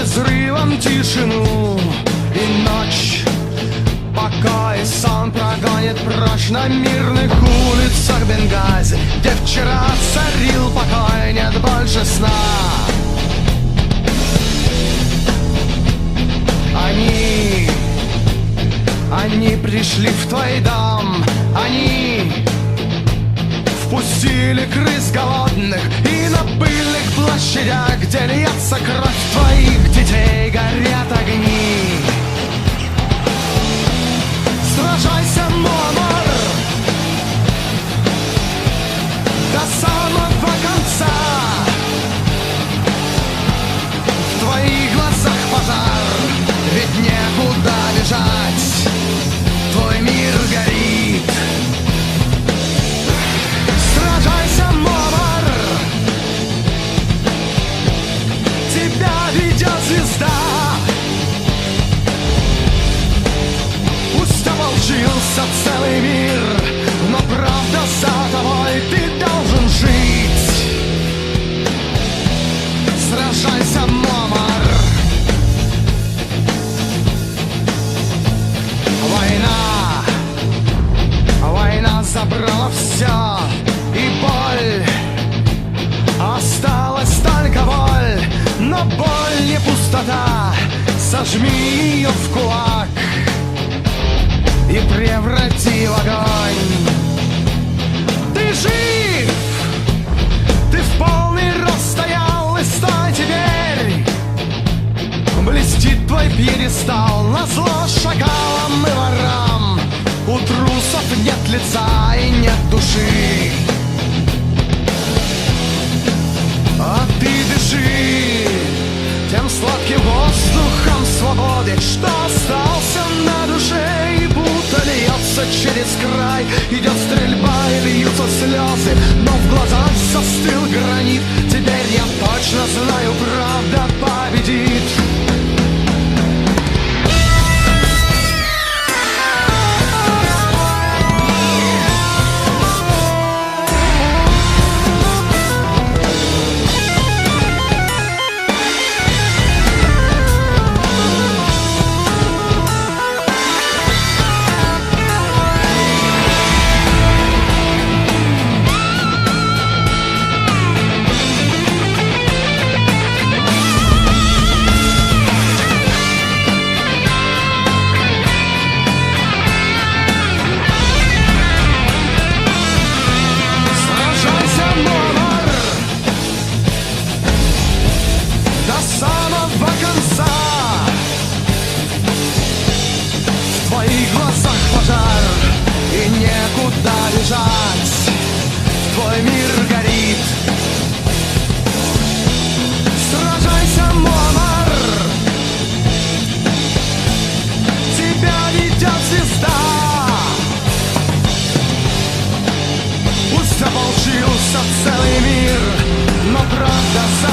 Взрывом тишину и ночь, покой, сон прогонит прочь на мирных улицах Бенгази, где вчера царил покой, нет больше сна. Они пришли в твой дом, они впустили крыс голодных и на пыльных площадях, где льется кровь твоих детей, горят огни. Сражайся, Муаммар, до самого конца. В твоих глазах пожар, ведь некуда бежать, твой мир горит. Сражайся, Муаммар, тебя ведет звезда. Пусть ополчился целый мир, но правда за тобой, ты должен жить. Сражайся, Муаммар. Война забрала все, и боль, осталась только боль. Но боль не пустота, сожми ее в кулак и преврати в огонь. Ты жив, ты в полный рост стоял, и стой теперь. Блестит твой пьедестал, назло шакалам и ворам. У трусов нет лица и нет души. А ты дыши тем сладким воздухом свободы, что остался на душе, и будто льется через край. Идет стрельба и льются слезы, но в глазах застыл гранит. Теперь я точно знаю, правда победит. Твой мир горит. Сражайся, Муаммар, тебя ведет звезда. Пусть ополчился целый мир, но правда за